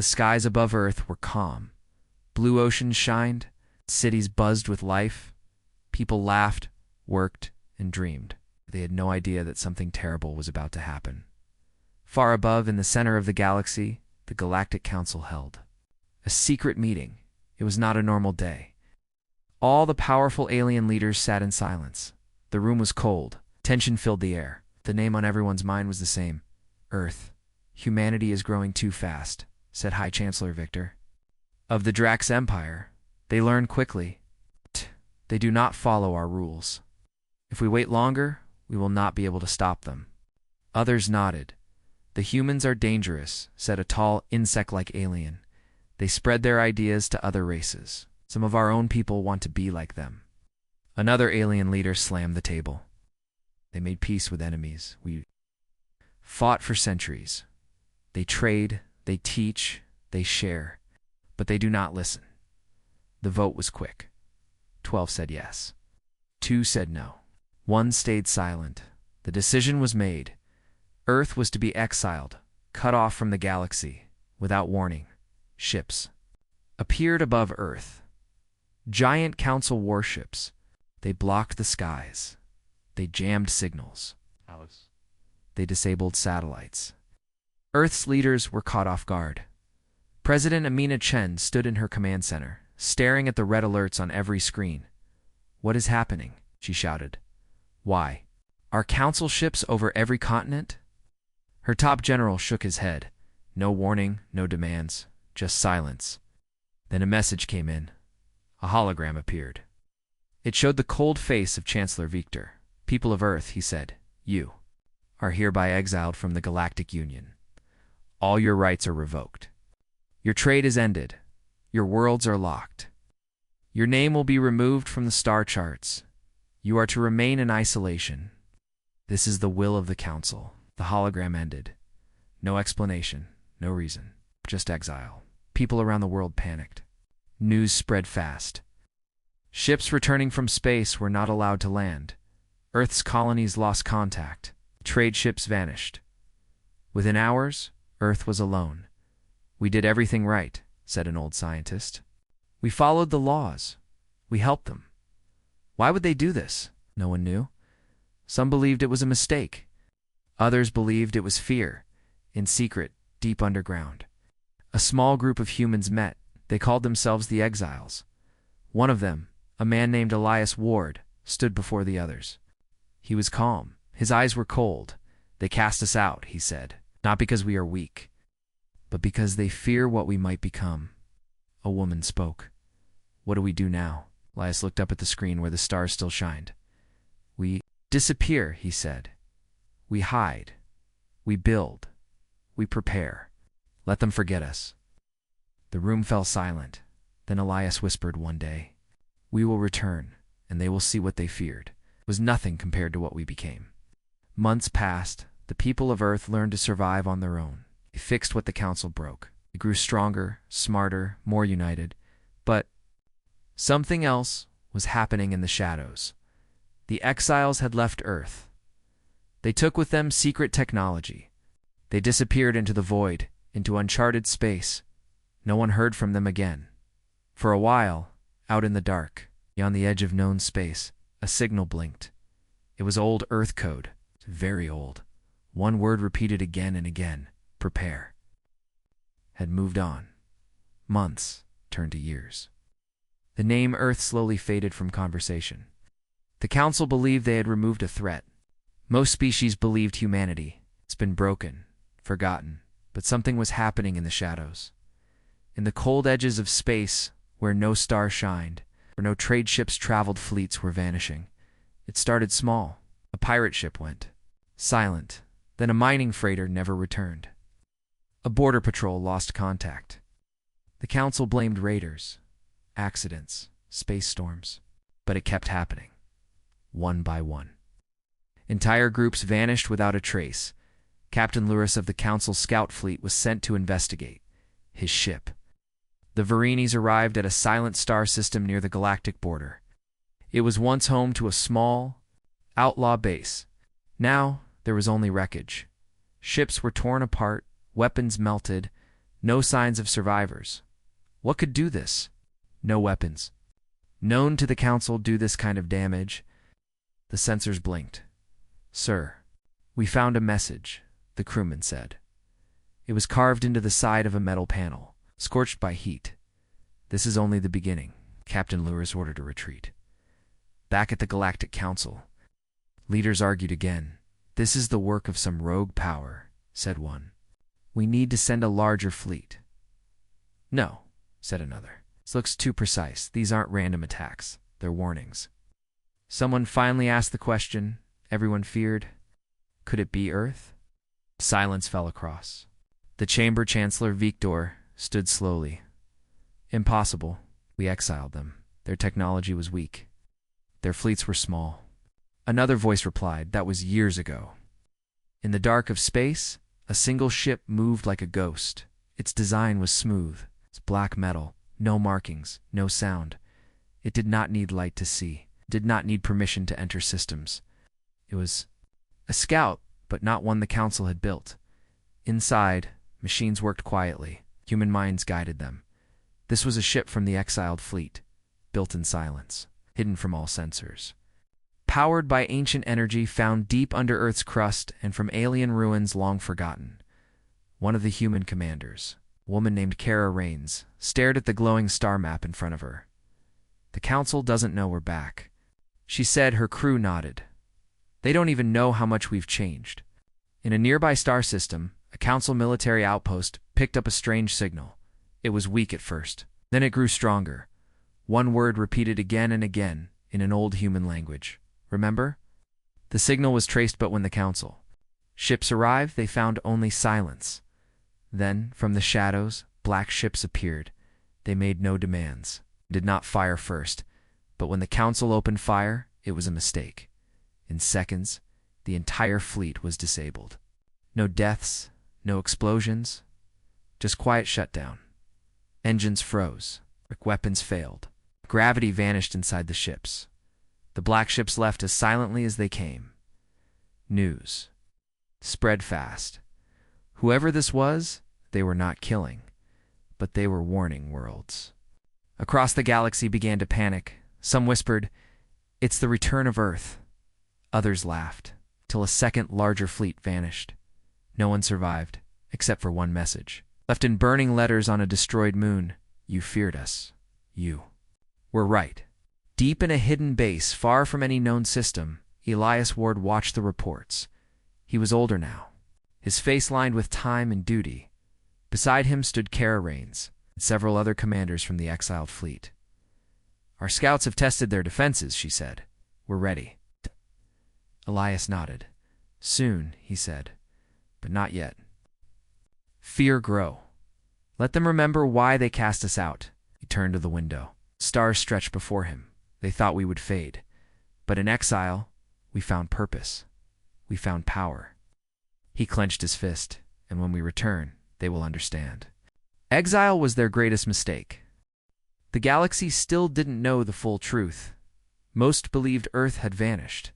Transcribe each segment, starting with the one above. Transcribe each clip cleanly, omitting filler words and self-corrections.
The skies above Earth were calm. Blue oceans shined, cities buzzed with life. People laughed, worked, and dreamed. They had no idea that something terrible was about to happen. Far above, in the center of the galaxy, the Galactic Council held a secret meeting. It was not a normal day. All the powerful alien leaders sat in silence. The room was cold. Tension filled the air. The name on everyone's mind was the same: Earth. Humanity is growing too fast, said High Chancellor Victor. Of the Drax Empire, they learn quickly. They do not follow our rules. If we wait longer, we will not be able to stop them. Others nodded. The humans are dangerous, said a tall, insect-like alien. They spread their ideas to other races. Some of our own people want to be like them. Another alien leader slammed the table. They made peace with enemies. We fought for centuries. They trade, they teach, they share, but they do not listen. The vote was quick. 12 said yes. 2 said no. 1 stayed silent. The decision was made. Earth was to be exiled, cut off from the galaxy. Without warning, ships appeared above Earth. Giant council warships. They blocked the skies. They jammed signals. Alice. They disabled satellites. Earth's leaders were caught off guard. President Amina Chen stood in her command center, staring at the red alerts on every screen. "What is happening?" she shouted. "Why? Are council ships over every continent?" Her top general shook his head. No warning, no demands, just silence. Then a message came in. A hologram appeared. It showed the cold face of Chancellor Victor. "People of Earth," he said, "you are hereby exiled from the Galactic Union. All your rights are revoked. Your trade is ended. Your worlds are locked. Your name will be removed from the star charts. You are to remain in isolation. This is the will of the Council." The hologram ended. No explanation, no reason, just exile. People around the world panicked. News spread fast. Ships returning from space were not allowed to land. Earth's colonies lost contact. Trade ships vanished. Within hours, Earth was alone. "We did everything right," said an old scientist. "We followed the laws. We helped them." Why would they do this? No one knew. Some believed it was a mistake. Others believed it was fear, in secret, deep underground. A small group of humans met. They called themselves the Exiles. One of them, a man named Elias Ward, stood before the others. He was calm. His eyes were cold. "They cast us out," he said, "not because we are weak, but because they fear what we might become." A woman spoke. "What do we do now?" Elias looked up at the screen where the stars still shined. "We disappear," he said. "We hide. We build. We prepare. Let them forget us." The room fell silent. Then Elias whispered one day, "We will return, and they will see what they feared. It was nothing compared to what we became." Months passed. The people of Earth learned to survive on their own. They fixed what the Council broke. They grew stronger, smarter, more united. But something else was happening in the shadows. The exiles had left Earth. They took with them secret technology. They disappeared into the void, into uncharted space. No one heard from them again. For a while, out in the dark, beyond the edge of known space, a signal blinked. It was old Earth code, very old. One word repeated again and again: prepare. Had moved on. Months turned to years. The name Earth slowly faded from conversation. The Council believed they had removed a threat. Most species believed humanity. It's been broken, forgotten, but something was happening in the shadows. In the cold edges of space, where no star shined, where no trade ships traveled, fleets were vanishing. It started small. A pirate ship went. Silent. Then a mining freighter never returned. A border patrol lost contact. The Council blamed raiders, accidents, space storms. But it kept happening. One by one. Entire groups vanished without a trace. Captain Lewis of the Council scout fleet was sent to investigate. His ship. The Varinis arrived at a silent star system near the galactic border. It was once home to a small, outlaw base. Now, there was only wreckage. Ships were torn apart, weapons melted, No signs of survivors. What could do this? No weapons. Known to the Council do this kind of damage? The sensors blinked. Sir, we found a message, the crewman said. It was carved into the side of a metal panel, scorched by heat. This is only the beginning. Captain Lewis ordered a retreat. Back at the Galactic Council, leaders argued again. This is the work of some rogue power, said one. We need to send a larger fleet. No, said another. This looks too precise. These aren't random attacks. They're warnings. Someone finally asked the question everyone feared. Could it be Earth? Silence fell across. The Chamber Chancellor Victor stood slowly. Impossible. We exiled them. Their technology was weak. Their fleets were small. Another voice replied, that was years ago. In the dark of space, a single ship moved like a ghost. Its design was smooth. Its black metal, no markings, no sound. It did not need light to see. It did not need permission to enter systems. It was a scout, but not one the Council had built. Inside, machines worked quietly. Human minds guided them. This was a ship from the exiled fleet, built in silence, hidden from all sensors. Powered by ancient energy found deep under Earth's crust and from alien ruins long forgotten. One of the human commanders, a woman named Kara Rains, stared at the glowing star map in front of her. The Council doesn't know we're back. She said. Her crew nodded. They don't even know how much we've changed. In a nearby star system, a Council military outpost picked up a strange signal. It was weak at first. Then it grew stronger. One word repeated again and again in an old human language. Remember? The signal was traced, but when the Council ships arrived, they found only silence. Then, from the shadows, black ships appeared. They made no demands, did not fire first. But when the Council opened fire, it was a mistake. In seconds, the entire fleet was disabled. No deaths, no explosions, just quiet shutdown. Engines froze. Weapons failed. Gravity vanished inside the ships. The black ships left as silently as they came. News spread fast. Whoever this was, they were not killing, but they were warning worlds. Across the galaxy began to panic. Some whispered, "It's the return of Earth." Others laughed, till a second larger fleet vanished. No one survived, except for one message, left in burning letters on a destroyed moon. You feared us. You were right. Deep in a hidden base, far from any known system, Elias Ward watched the reports. He was older now, his face lined with time and duty. Beside him stood Kara Rains and several other commanders from the exiled fleet. Our scouts have tested their defenses, she said. We're ready. Elias nodded. Soon, he said, but not yet. Fear grow. Let them remember why they cast us out. He turned to the window. Stars stretched before him. They thought we would fade. But in exile, we found purpose. We found power. He clenched his fist, and when we return, they will understand. Exile was their greatest mistake. The galaxy still didn't know the full truth. Most believed Earth had vanished.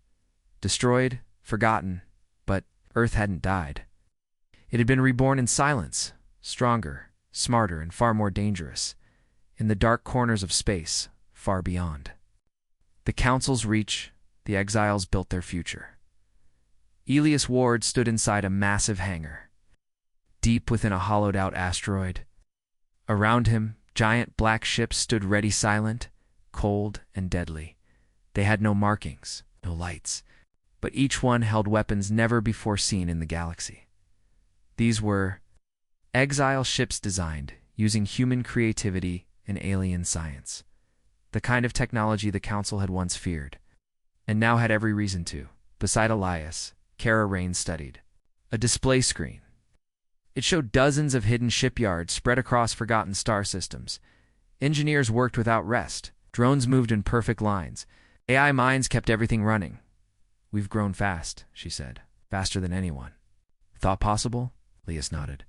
Destroyed, forgotten, but Earth hadn't died. It had been reborn in silence, stronger, smarter, and far more dangerous, in the dark corners of space, far beyond. The Council's reach, the exiles built their future. Elias Ward stood inside a massive hangar, deep within a hollowed-out asteroid. Around him, giant black ships stood ready, silent, cold, and deadly. They had no markings, no lights, but each one held weapons never before seen in the galaxy. These were exile ships designed using human creativity and alien science, the kind of technology the Council had once feared, and now had every reason to. Beside Elias, Kara Rains studied a display screen. It showed dozens of hidden shipyards spread across forgotten star systems. Engineers worked without rest. Drones moved in perfect lines. AI minds kept everything running. We've grown fast, she said. Faster than anyone. Thought possible? Elias nodded.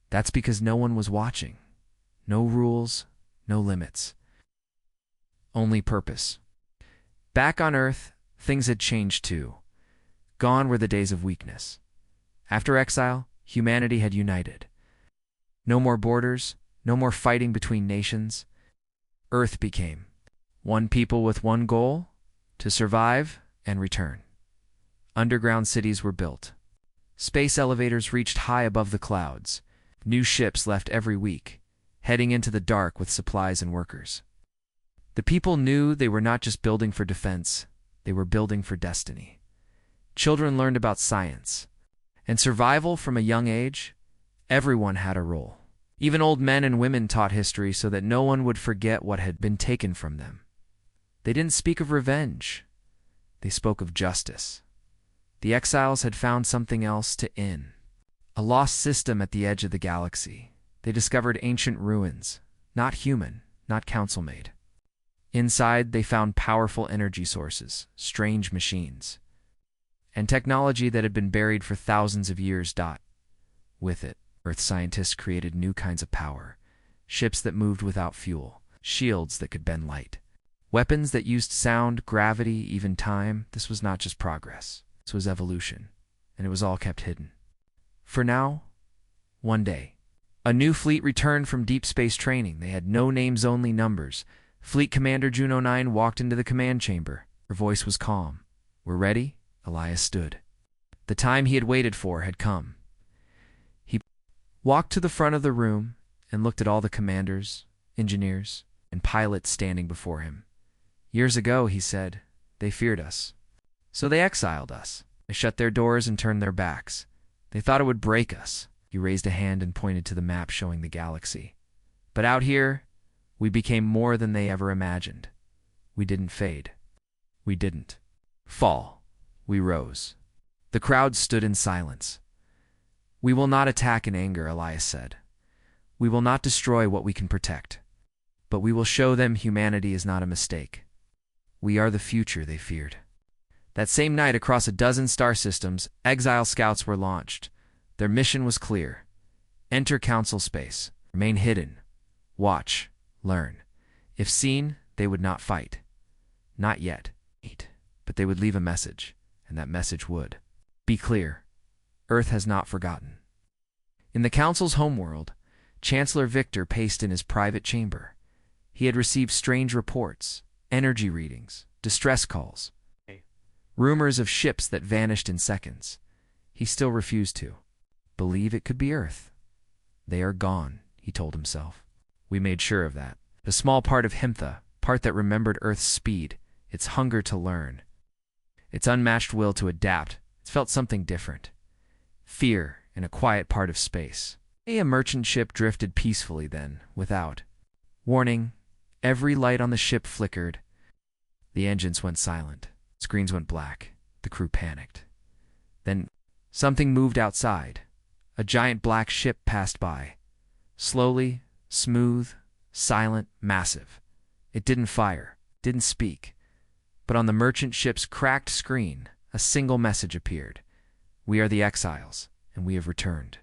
That's because no one was watching. No rules, no limits. Only purpose. Back on Earth, things had changed too. Gone were the days of weakness. After exile, humanity had united. No more borders, no more fighting between nations. Earth became one people with one goal: to survive and return. Underground cities were built. Space elevators reached high above the clouds. New ships left every week, heading into the dark with supplies and workers. The people knew they were not just building for defense, they were building for destiny. Children learned about science and survival from a young age. Everyone had a role. Even old men and women taught history so that no one would forget what had been taken from them. They didn't speak of revenge. They spoke of justice. The exiles had found something else to in. A lost system at the edge of the galaxy. They discovered ancient ruins, not human, not council-made. Inside, they found powerful energy sources, strange machines, and technology that had been buried for thousands of years. With it, Earth scientists created new kinds of power: ships that moved without fuel, shields that could bend light, weapons that used sound, gravity, even time. This was not just progress. This was evolution, and it was all kept hidden. For now, one day, a new fleet returned from deep space training. They had no names, only numbers. Fleet Commander Juno 9 walked into the command chamber. Her voice was calm. "We're ready?" Elias stood. The time he had waited for had come. He walked to the front of the room and looked at all the commanders, engineers, and pilots standing before him. "Years ago," he said, "they feared us. So they exiled us. They shut their doors and turned their backs. They thought it would break us." He raised a hand and pointed to the map showing the galaxy. "But out here, we became more than they ever imagined. We didn't fade. We didn't fall. We rose." The crowd stood in silence. "We will not attack in anger," Elias said. "We will not destroy what we can protect. But we will show them humanity is not a mistake. We are the future they feared." That same night, across a dozen star systems, exile scouts were launched. Their mission was clear: enter council space, remain hidden, watch, learn. If seen, they would not fight. Not yet. But they would leave a message, and that message would be clear: Earth has not forgotten. In the council's homeworld, Chancellor Victor paced in his private chamber. He had received strange reports, energy readings, distress calls, rumors of ships that vanished in seconds. He still refused to believe it could be Earth. "They are gone," he told himself. "We made sure of that." The small part of him, the part that remembered Earth's speed, its hunger to learn, its unmatched will to adapt, it felt something different. Fear in a quiet part of space. A merchant ship drifted peacefully then, without warning. Every light on the ship flickered. The engines went silent. Screens went black. The crew panicked. Then something moved outside. A giant black ship passed by. Slowly, smooth, silent, massive. It didn't fire, didn't speak. But on the merchant ship's cracked screen, a single message appeared: "We are the exiles, and we have returned."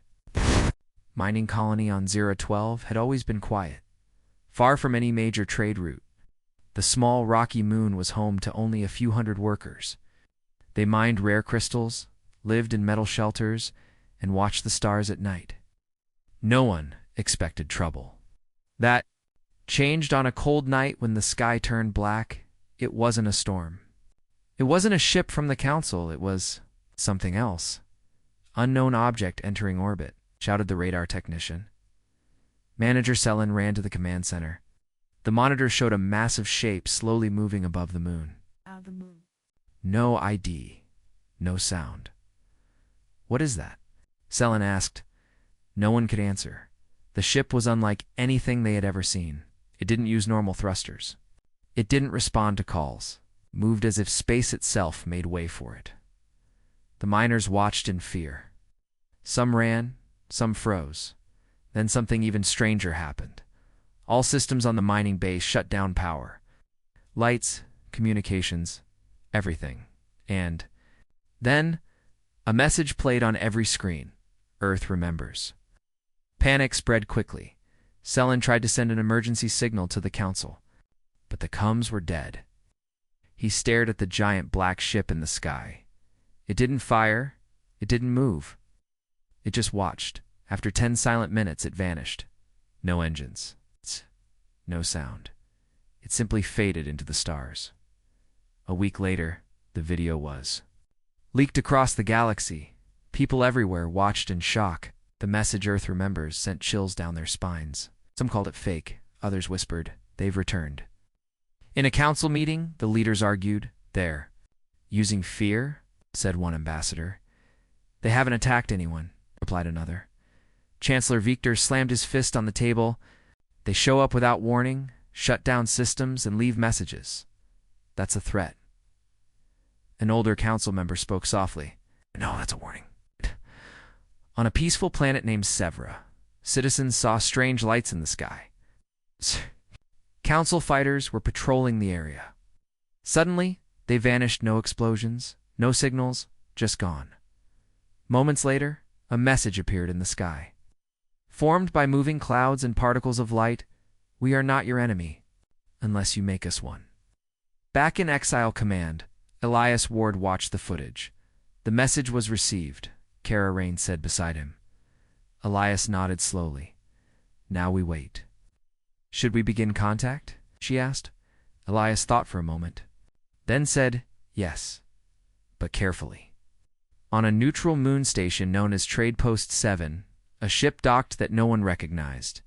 Mining colony on 012 had always been quiet, far from any major trade route. The small rocky moon was home to only a few hundred workers. They mined rare crystals, lived in metal shelters, and watched the stars at night. No one expected trouble. That changed on a cold night when the sky turned black. It wasn't a storm. It wasn't a ship from the council. It was something else. "Unknown object entering orbit," shouted the radar technician. Manager Selin ran to the command center. The monitor showed a massive shape slowly moving above the moon. No ID. No sound. "What is that?" Selin asked. No one could answer. The ship was unlike anything they had ever seen. It didn't use normal thrusters. It didn't respond to calls, moved as if space itself made way for it. The miners watched in fear. Some ran, some froze. Then something even stranger happened. All systems on the mining base shut down power. Lights, communications, everything. And then a message played on every screen: "Earth remembers." Panic spread quickly. Selin tried to send an emergency signal to the council, but the comms were dead. He stared at the giant black ship in the sky. It didn't fire. It didn't move. It just watched, After 10 silent minutes, it vanished. No engines. No sound. It simply faded into the stars. A week later, the video was leaked across the galaxy. People everywhere watched in shock. The message Earth remembers sent chills down their spines. Some called it fake. Others whispered, "They've returned." In a council meeting, the leaders argued, "They're using fear," said one ambassador. "They haven't attacked anyone," replied another. Chancellor Victor slammed his fist on the table. "They show up without warning, shut down systems, and leave messages. That's a threat." An older council member spoke softly. "No, that's a warning." On a peaceful planet named Severa, citizens saw strange lights in the sky. Council fighters were patrolling the area. Suddenly, they vanished. No explosions, no signals, just gone. Moments later, a message appeared in the sky. "Formed by moving clouds and particles of light, we are not your enemy, unless you make us one." Back in Exile Command, Elias Ward watched the footage. The message was received, Kara Rain said beside him. Elias nodded slowly. "Now we wait." "Should we begin contact?" she asked. Elias thought for a moment, then said, "Yes, but carefully." On a neutral moon station known as Trade Post 7, a ship docked that no one recognized.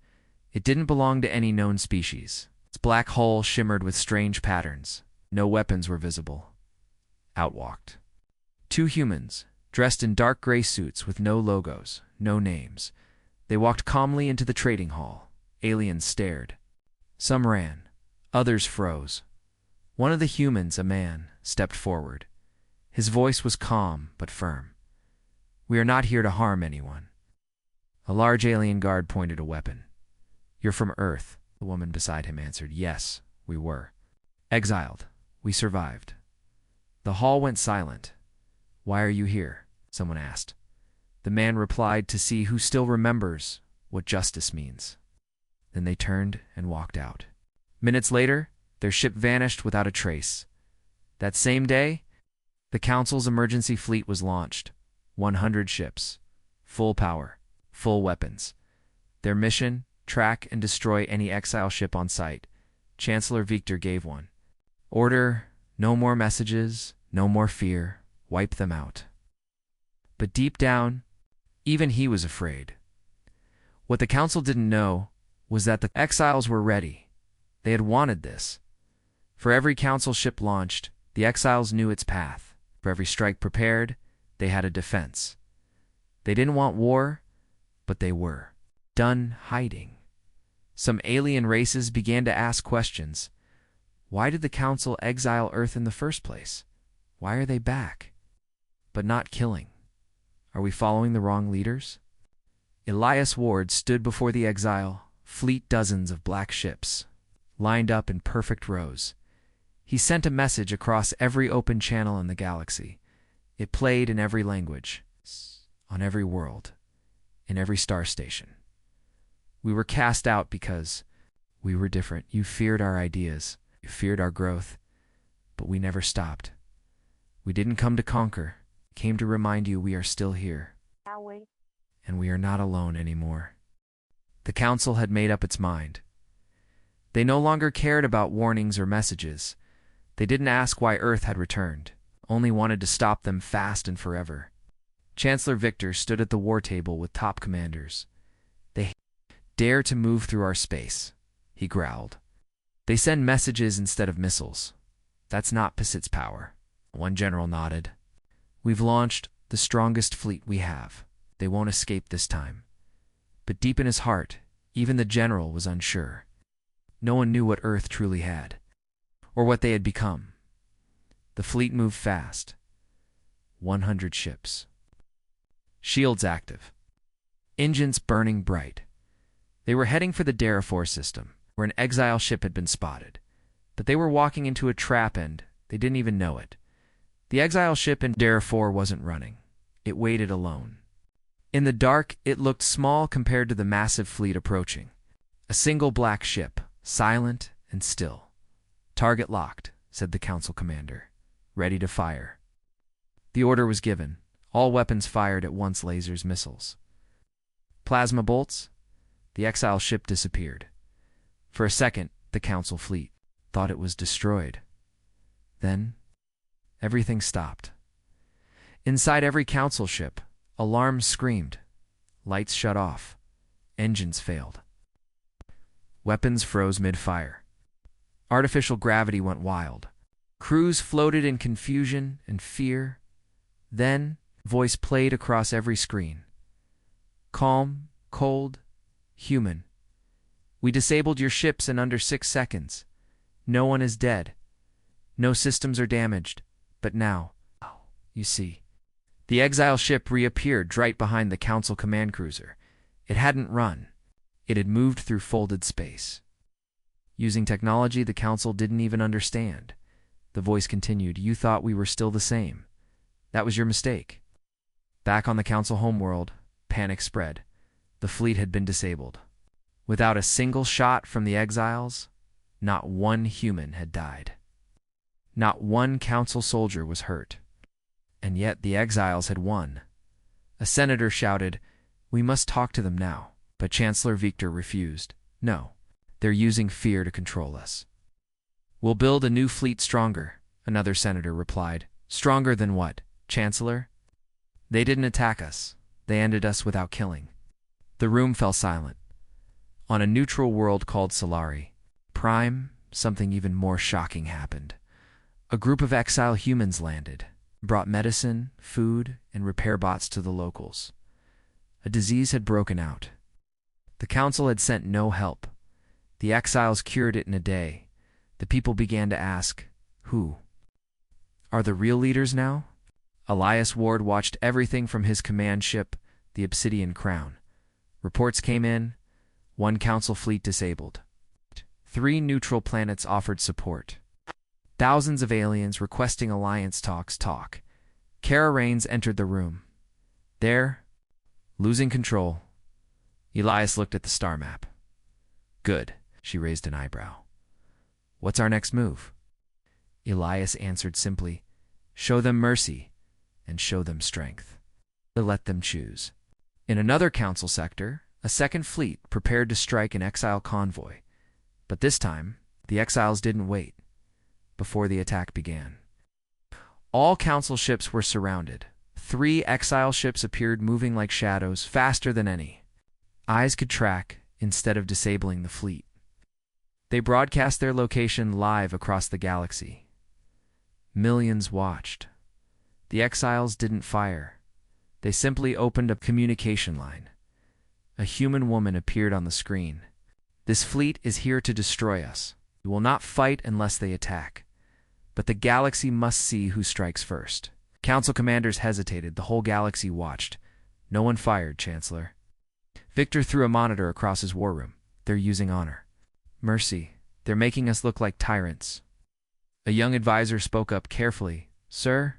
It didn't belong to any known species. Its black hull shimmered with strange patterns. No weapons were visible. Out walked two humans, dressed in dark gray suits with no logos, no names. They walked calmly into the trading hall. Aliens stared. Some ran. Others froze. One of the humans, a man, stepped forward. His voice was calm but firm. "We are not here to harm anyone." A large alien guard pointed a weapon. "You're from Earth," the woman beside him answered. "Yes, we were. Exiled. We survived." The hall went silent. "Why are you here?" someone asked. The man replied, "To see who still remembers what justice means." Then they turned and walked out. Minutes later, their ship vanished without a trace. That same day, the Council's emergency fleet was launched. 100 ships. Full power. Full weapons. Their mission, track and destroy any exile ship on sight. Chancellor Victor gave one order: no more messages, no more fear, wipe them out. But deep down, even he was afraid. What the Council didn't know was that the exiles were ready. They had wanted this. For every Council ship launched, the exiles knew its path. For every strike prepared, they had a defense. They didn't want war, but they were done hiding. Some alien races began to ask questions. Why did the Council exile Earth in the first place? Why are they back? But not killing. Are we following the wrong leaders? Elias Ward stood before the exile fleet, dozens of black ships, lined up in perfect rows. He sent a message across every open channel in the galaxy. It played in every language, on every world, in every star station. We were cast out because we were different. You feared our ideas. You feared our growth. But we never stopped. We didn't come to conquer. We came to remind you we are still here. And we are not alone anymore. The Council had made up its mind. They no longer cared about warnings or messages. They didn't ask why Earth had returned, only wanted to stop them fast and forever. Chancellor Victor stood at the war table with top commanders. "They dare to move through our space," he growled. "They send messages instead of missiles. That's not Passit's power." One general nodded. "We've launched the strongest fleet we have. They won't escape this time." But deep in his heart, even the general was unsure. No one knew what Earth truly had, or what they had become. The fleet moved fast. 100 ships. Shields active. Engines burning bright. They were heading for the Darafor system, where an exile ship had been spotted. But they were walking into a trap and they didn't even know it. The exile ship in Darafor wasn't running. It waited alone. In the dark, it looked small compared to the massive fleet approaching. A single black ship, silent and still. "Target locked," said the Council commander. "Ready to fire." The order was given. All weapons fired at once, lasers, missiles. Plasma bolts? The exile ship disappeared. For a second, the Council fleet thought it was destroyed. Then, everything stopped. Inside every Council ship, alarms screamed. Lights shut off. Engines failed. Weapons froze mid-fire. Artificial gravity went wild. Crews floated in confusion and fear. Then, voice played across every screen. Calm, cold, human. We disabled your ships in under 6 seconds. No one is dead. No systems are damaged. But now, you see, the exile ship reappeared right behind the Council command cruiser. It hadn't run. It had moved through folded space. Using technology the Council didn't even understand. The voice continued, "You thought we were still the same. That was your mistake." Back on the Council homeworld, panic spread. The fleet had been disabled. Without a single shot from the exiles, not one human had died. Not one Council soldier was hurt. And yet the exiles had won. A senator shouted, "We must talk to them now." But Chancellor Victor refused. "No, they're using fear to control us." "We'll build a new fleet stronger," another senator replied. "Stronger than what, Chancellor?" "They didn't attack us. They ended us without killing." The room fell silent. On a neutral world called Solari Prime, something even more shocking happened. A group of exile humans landed, brought medicine, food, and repair bots to the locals. A disease had broken out. The Council had sent no help. The exiles cured it in a day. The people began to ask, who? Are the real leaders now? Elias Ward watched everything from his command ship, the Obsidian Crown. Reports came in, 1 Council fleet disabled. 3 neutral planets offered support. Thousands of aliens requesting alliance talks. Kara Rains entered the room. There, losing control, Elias looked at the star map. "Good," she raised an eyebrow. "What's our next move?" Elias answered simply, "Show them mercy and show them strength. Let them choose." In another Council sector, a second fleet prepared to strike an exile convoy. But this time, the exiles didn't wait. Before the attack began, all Council ships were surrounded. 3 exile ships appeared moving like shadows, faster than any eyes could track, instead of disabling the fleet. They broadcast their location live across the galaxy. Millions watched. The exiles didn't fire. They simply opened a communication line. A human woman appeared on the screen. "This fleet is here to destroy us. We will not fight unless they attack. But the galaxy must see who strikes first." Council commanders hesitated. The whole galaxy watched. No one fired, Chancellor. Victor threw a monitor across his war room. "They're using honor. Mercy. They're making us look like tyrants." A young advisor spoke up carefully. "Sir,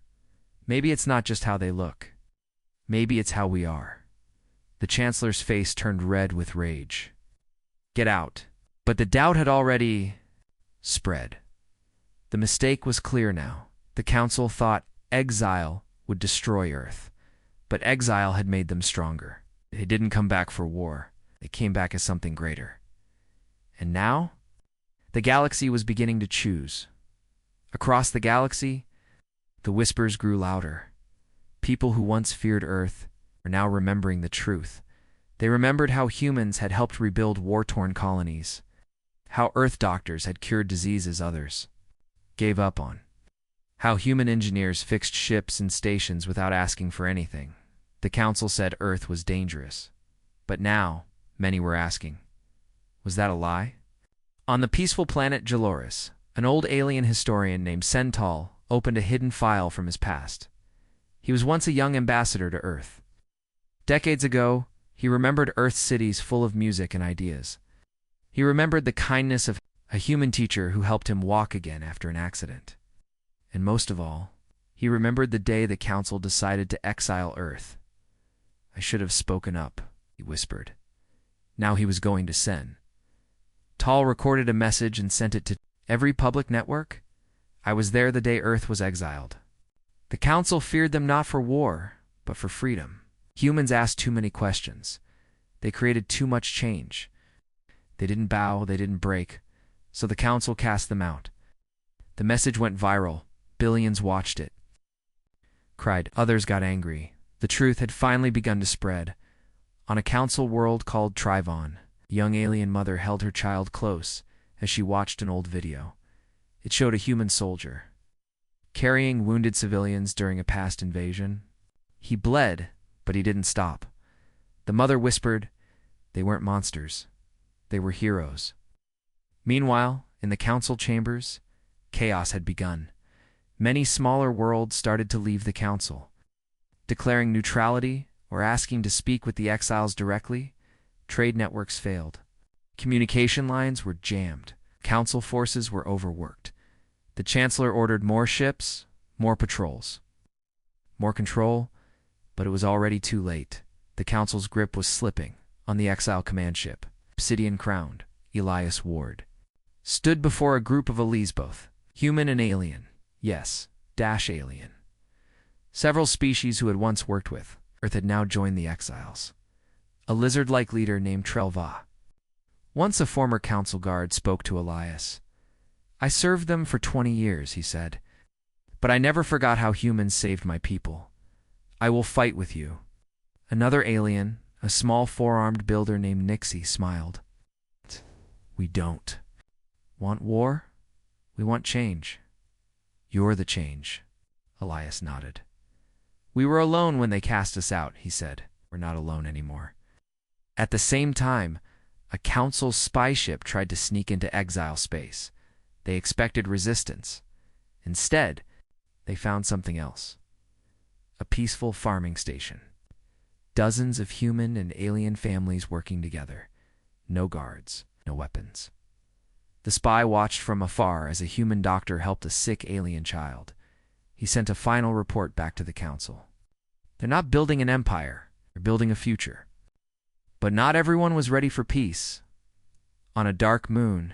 maybe it's not just how they look. Maybe it's how we are." The Chancellor's face turned red with rage. "Get out." But the doubt had already spread. The mistake was clear now. The Council thought exile would destroy Earth, but exile had made them stronger. They didn't come back for war. They came back as something greater. And now, the galaxy was beginning to choose. Across the galaxy, the whispers grew louder. People who once feared Earth were now remembering the truth. They remembered how humans had helped rebuild war-torn colonies, how Earth doctors had cured diseases others gave up on, how human engineers fixed ships and stations without asking for anything. The Council said Earth was dangerous. But now, many were asking, was that a lie? On the peaceful planet Jaloris, an old alien historian named Sental opened a hidden file from his past. He was once a young ambassador to Earth. Decades ago, he remembered Earth's cities full of music and ideas. He remembered the kindness of a human teacher who helped him walk again after an accident. And most of all, he remembered the day the Council decided to exile Earth. "I should have spoken up," he whispered. Now he was going to Sen. Tal recorded a message and sent it to every public network. "I was there the day Earth was exiled." The Council feared them not for war, but for freedom. Humans asked too many questions. They created too much change. They didn't bow, they didn't break, so the council cast them out. The message went viral. Billions watched it. Cried. Others got angry. The truth had finally begun to spread. On a council world called Trivon, a young alien mother held her child close as she watched an old video. It showed a human soldier carrying wounded civilians during a past invasion. He bled, but he didn't stop. The mother whispered, they weren't monsters. They were heroes. Meanwhile, in the council chambers, chaos had begun. Many smaller worlds started to leave the council, declaring neutrality or asking to speak with the exiles directly. Trade networks failed. Communication lines were jammed. Council forces were overworked. The Chancellor ordered more ships, more patrols, more control, but it was already too late. The Council's grip was slipping on the exile command ship. Obsidian-crowned Elias Ward stood before a group of Elise, both human and alien. Yes, alien. Several species who had once worked with Earth had now joined the exiles. A lizard-like leader named Trelva, once a former council guard, spoke to Elias. I served them for 20 years, he said, but I never forgot how humans saved my people. I will fight with you. Another alien, a small four-armed builder named Nixie, smiled. We don't want war. We want change. You're the change. Elias nodded. We were alone when they cast us out, he said. We're not alone anymore. At the same time, a council spy ship tried to sneak into exile space. They expected resistance. Instead, they found something else. A peaceful farming station. Dozens of human and alien families working together. No guards, no weapons. The spy watched from afar as a human doctor helped a sick alien child. He sent a final report back to the council. They're not building an empire, they're building a future. But not everyone was ready for peace. On a dark moon,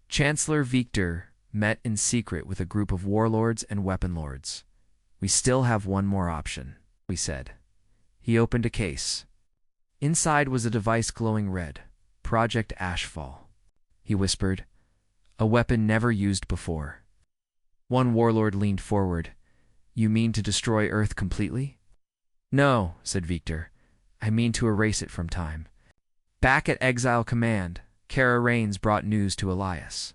Chancellor Victor met in secret with a group of warlords and weapon lords. We still have one more option, we said. He opened a case. Inside was a device glowing red. Project Ashfall. He whispered, a weapon never used before. One warlord leaned forward. You mean to destroy Earth completely? No, said Victor. I mean to erase it from time. Back at Exile Command, Kara Rains brought news to Elias.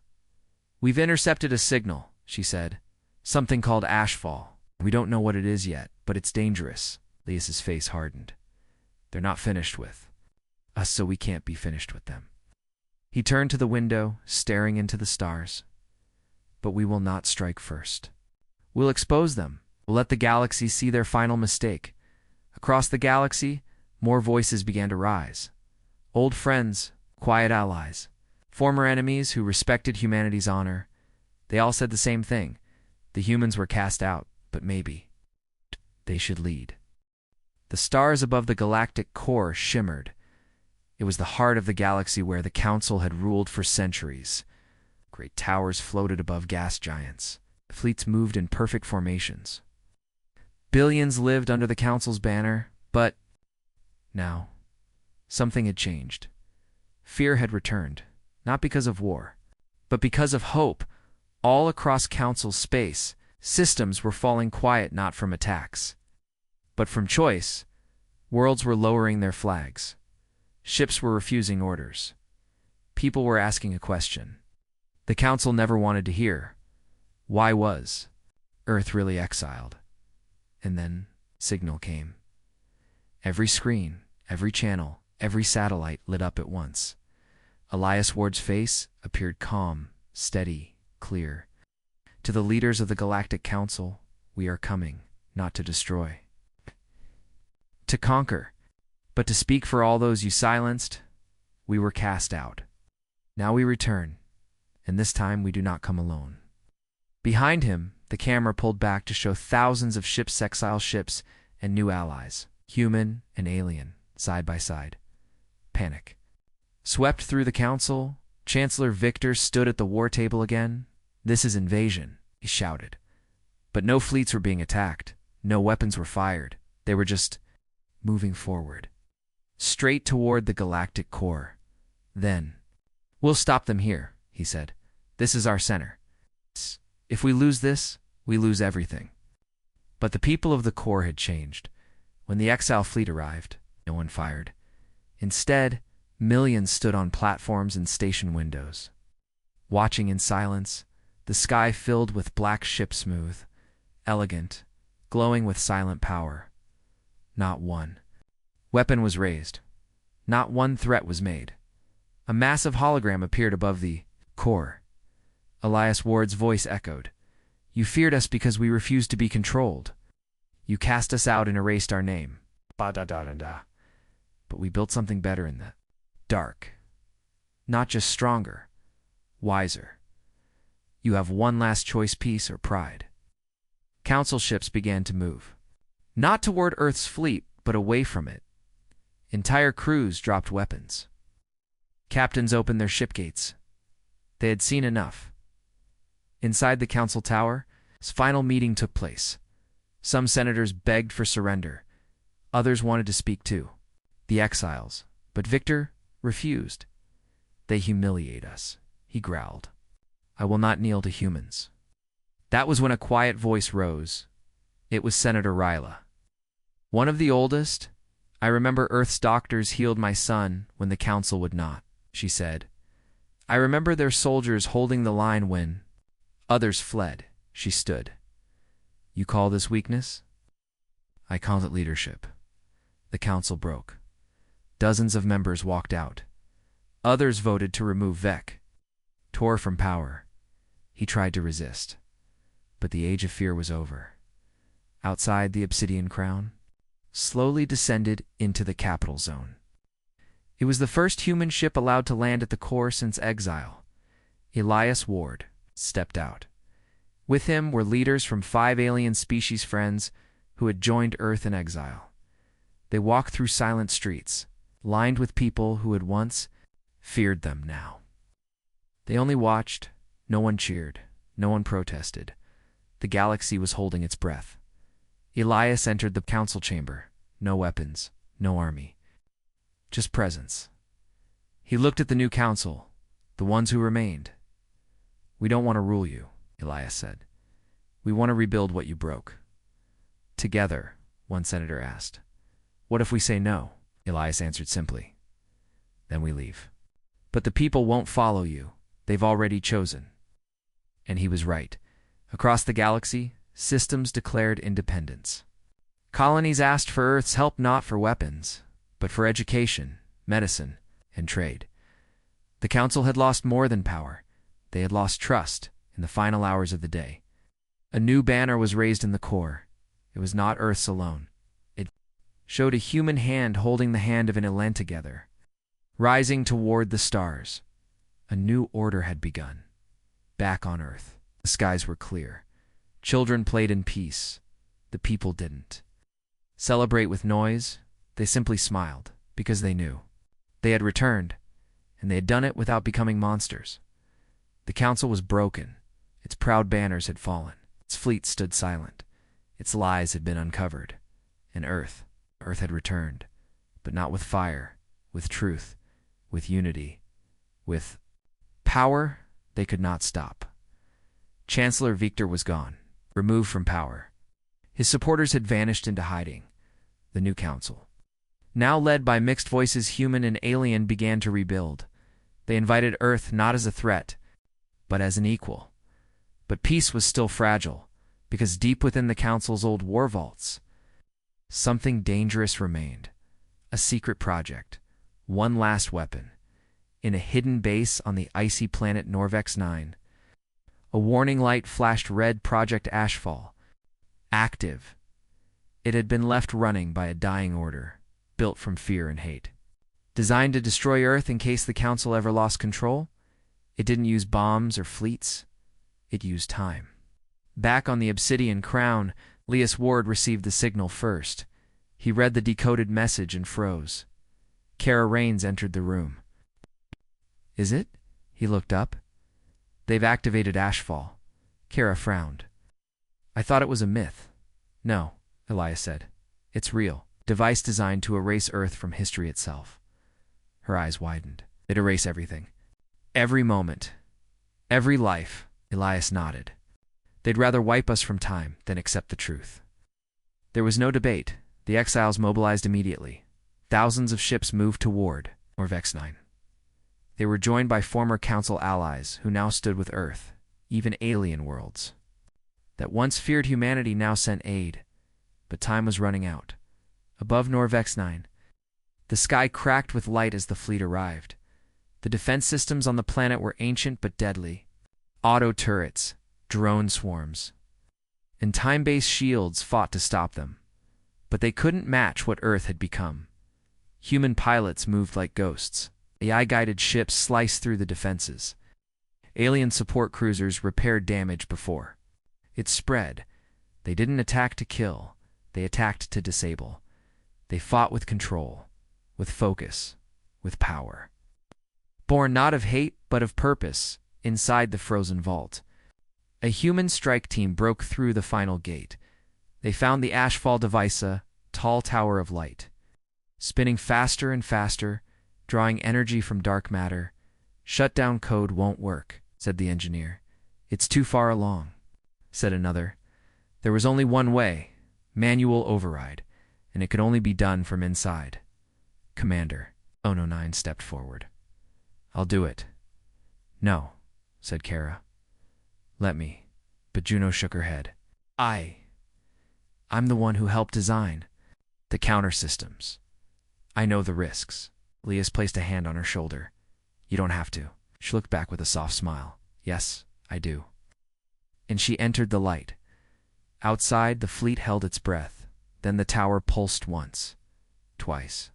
We've intercepted a signal, she said. Something called Ashfall. We don't know what it is yet, but it's dangerous. Elias's face hardened. They're not finished with us, so we can't be finished with them. He turned to the window, staring into the stars. But we will not strike first. We'll expose them. We'll let the galaxy see their final mistake. Across the galaxy, more voices began to rise. Old friends, quiet allies, former enemies who respected humanity's honor. They all said the same thing. The humans were cast out, but maybe they should lead. The stars above the galactic core shimmered. It was the heart of the galaxy where the Council had ruled for centuries. Great towers floated above gas giants. Fleets moved in perfect formations. Billions lived under the Council's banner, but now something had changed. Fear had returned, not because of war, but because of hope. All across Council space, systems were falling quiet not from attacks, but from choice. Worlds were lowering their flags. Ships were refusing orders. People were asking a question. The Council never wanted to hear. Why was Earth really exiled? And then signal came. Every screen, every channel, every satellite lit up at once. Elias Ward's face appeared calm, steady, clear. To the leaders of the Galactic Council, we are coming, not to destroy, to conquer, but to speak for all those you silenced. We were cast out. Now we return, and this time we do not come alone. Behind him, the camera pulled back to show thousands of exile ships and new allies, human and alien, side by side. Panic swept through the council. Chancellor Victor stood at the war table again. This is invasion, he shouted. But no fleets were being attacked. No weapons were fired. They were just moving forward. straight toward the galactic core. Then, "We'll stop them here," he said. "This is our center. If we lose this, we lose everything." But the people of the core had changed. When the exile fleet arrived, no one fired. Instead, millions stood on platforms and station windows, watching in silence, the sky filled with black ship smooth, elegant, glowing with silent power. Not one weapon was raised. Not one threat was made. A massive hologram appeared above the core. Elias Ward's voice echoed. "You feared us because we refused to be controlled. You cast us out and erased our name. Ba-da-da-da-da. But we built something better in the dark. Not just stronger, wiser. You have one last choice, peace or pride." Council ships began to move. Not toward Earth's fleet, but away from it. Entire crews dropped weapons. Captains opened their ship gates. They had seen enough. Inside the council tower, a final meeting took place. Some senators begged for surrender. Others wanted to speak too. The exiles. But Victor refused. "They humiliate us," he growled. "I will not kneel to humans." That was when a quiet voice rose. It was Senator Ryla. "One of the oldest. I remember Earth's doctors healed my son when the council would not," she said. "I remember their soldiers holding the line when others fled." She stood. "You call this weakness?" "I call it leadership." The council broke. Dozens of members walked out. Others voted to remove Vec. Tore from power. He tried to resist. But the age of fear was over. Outside the obsidian crown, slowly descended into the capital zone. It was the first human ship allowed to land at the core since exile. Elias Ward stepped out. With him were leaders from 5 alien species friends who had joined Earth in exile. They walked through silent streets, lined with people who had once feared them now. They only watched. No one cheered. No one protested. The galaxy was holding its breath. Elias entered the council chamber. No weapons, no army. Just presence. He looked at the new council, the ones who remained. "We don't want to rule you," Elias said. "We want to rebuild what you broke." "Together," one senator asked. "What if we say no?" Elias answered simply. "Then we leave." "But the people won't follow you. They've already chosen." And he was right. Across the galaxy, systems declared independence. Colonies asked for Earth's help not for weapons, but for education, medicine, and trade. The council had lost more than power. They had lost trust in the final hours of the day. A new banner was raised in the core. It was not Earth's alone. It showed a human hand holding the hand of an elan together, rising toward the stars. A new order had begun. Back on Earth, the skies were clear. Children played in peace. The people didn't celebrate with noise. They simply smiled because they knew. They had returned, and they had done it without becoming monsters. The council was broken. Its proud banners had fallen. Its fleet stood silent. Its lies had been uncovered. And Earth had returned, but not with fire, with truth, with unity, with power they could not stop. Chancellor Victor was gone, removed from power. His supporters had vanished into hiding. The new council, now led by mixed voices, human and alien, began to rebuild. They invited Earth not as a threat, but as an equal. But peace was still fragile, because deep within the council's old war vaults, something dangerous remained. A secret project, one last weapon, in a hidden base on the icy planet Norvex 9. A warning light flashed red. Project Ashfall. Active. It had been left running by a dying order, built from fear and hate. Designed to destroy Earth in case the Council ever lost control, it didn't use bombs or fleets. It used time. Back on the Obsidian Crown, Elias Ward received the signal first. He read the decoded message and froze. Kara Rains entered the room. "Is it?" He looked up. "They've activated Ashfall." Kara frowned. "I thought it was a myth." "No," Elias said. "It's real." Device designed to erase Earth from history itself. Her eyes widened. They'd erase everything. Every moment. Every life. Elias nodded. They'd rather wipe us from time than accept the truth. There was no debate. The exiles mobilized immediately. Thousands of ships moved toward Norvex 9. They were joined by former Council allies who now stood with Earth, even alien worlds. That once feared humanity now sent aid, but time was running out. Above Norvex 9, the sky cracked with light as the fleet arrived. The defense systems on the planet were ancient but deadly. Auto turrets, drone swarms, and time-based shields fought to stop them. But they couldn't match what Earth had become. Human pilots moved like ghosts. AI-guided ships sliced through the defenses. Alien support cruisers repaired damage before it spread. They didn't attack to kill. They attacked to disable. They fought with control, with focus, with power. Born not of hate, but of purpose, inside the frozen vault, a human strike team broke through the final gate. They found the Ashfall device, a tall tower of light, spinning faster and faster, drawing energy from dark matter. Shutdown code won't work, said the engineer. It's too far along, said another. There was only one way, manual override, and it could only be done from inside. Commander, 009 stepped forward. I'll do it. No, said Kara. Let me. But Juno shook her head. I'm the one who helped design the counter systems. I know the risks. Elias placed a hand on her shoulder. You don't have to. She looked back with a soft smile. Yes, I do. And she entered the light. Outside, the fleet held its breath. Then the tower pulsed once, twice,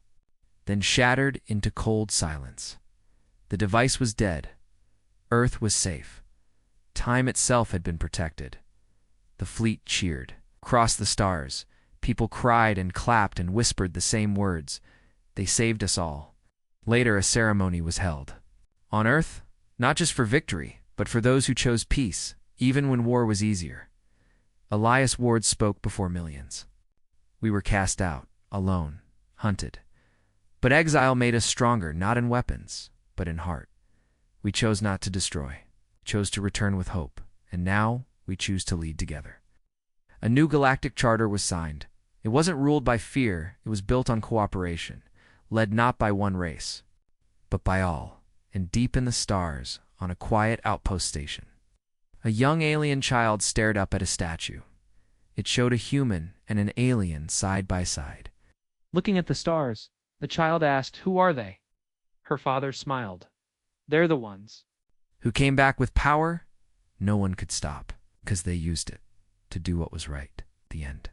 then shattered into cold silence. The device was dead. Earth was safe. Time itself had been protected. The fleet cheered. Across the stars, people cried and clapped and whispered the same words. They saved us all. Later, a ceremony was held. On Earth, not just for victory, but for those who chose peace, even when war was easier. Elias Ward spoke before millions. We were cast out, alone, hunted. But exile made us stronger, not in weapons, but in heart. We chose not to destroy, chose to return with hope, and now we choose to lead together. A new galactic charter was signed. It wasn't ruled by fear, it was built on cooperation, led not by one race, but by all, and deep in the stars, on a quiet outpost station. A young alien child stared up at a statue. It showed a human and an alien side by side. Looking at the stars, the child asked, "Who are they?" Her father smiled. "They're the ones." Who came back with power? No one could stop, because they used it to do what was right. The end.